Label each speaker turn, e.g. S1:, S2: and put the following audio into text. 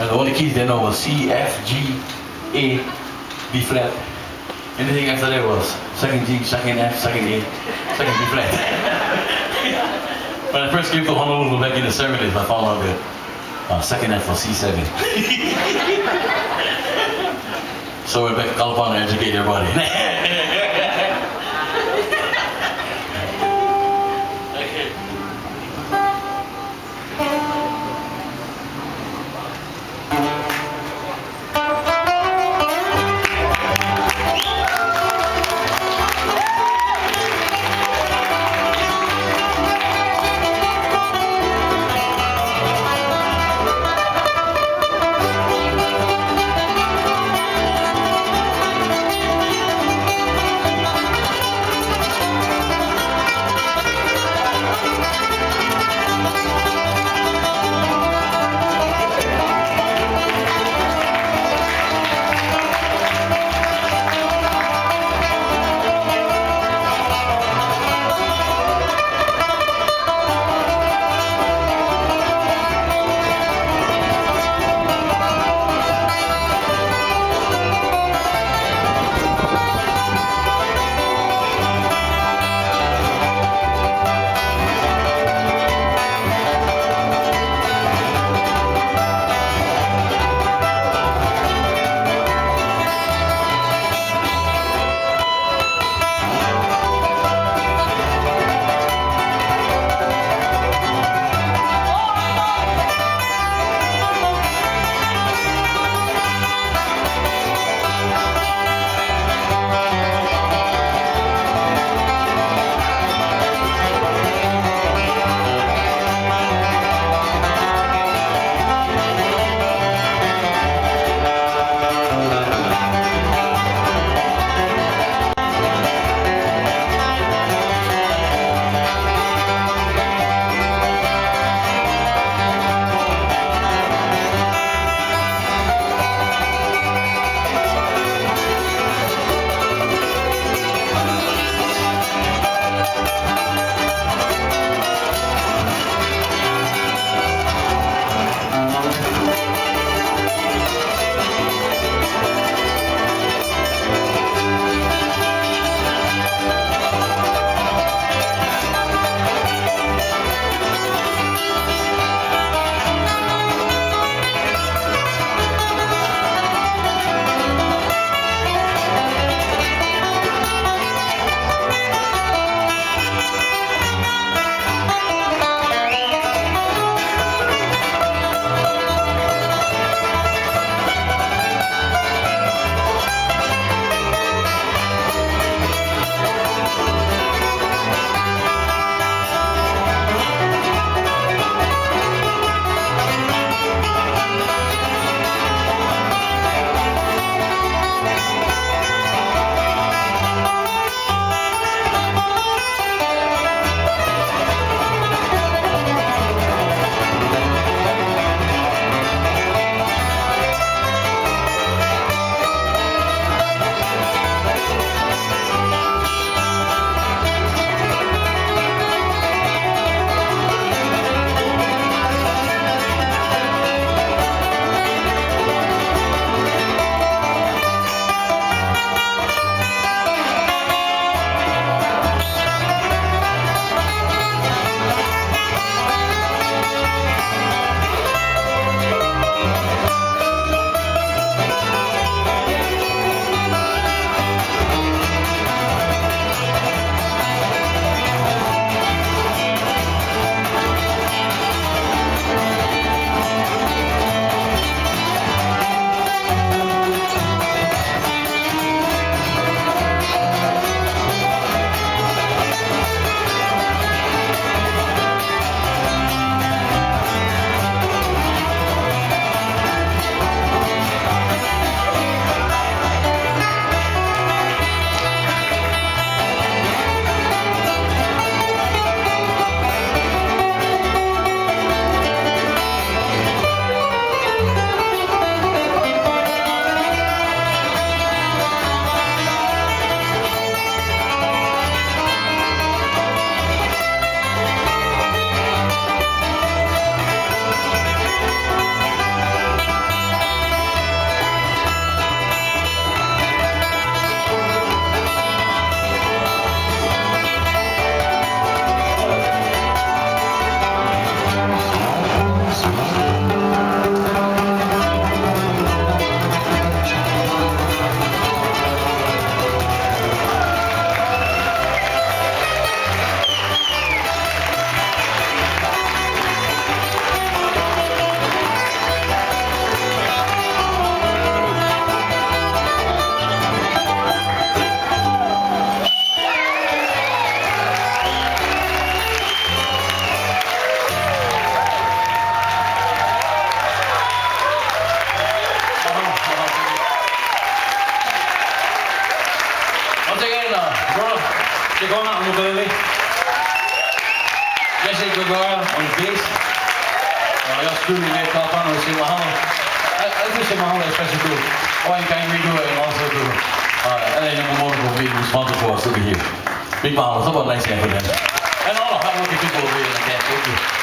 S1: And the only keys they know was C, F, G, A, B flat. Anything after that was second G, second F, second A, second B flat. When I first came to Honolulu back in the 70s, I found out that second F was C7. So we're back to California to educate everybody. studio med Carpano and Sim Mahalo. I wish Sim Mahalo especially to Owen Kang Rigo and also to Ellen Yamamoto being responsible for us to be here. Big mahalo, someone nice hand for them. And all the hardworking people over here in the camp, thank you.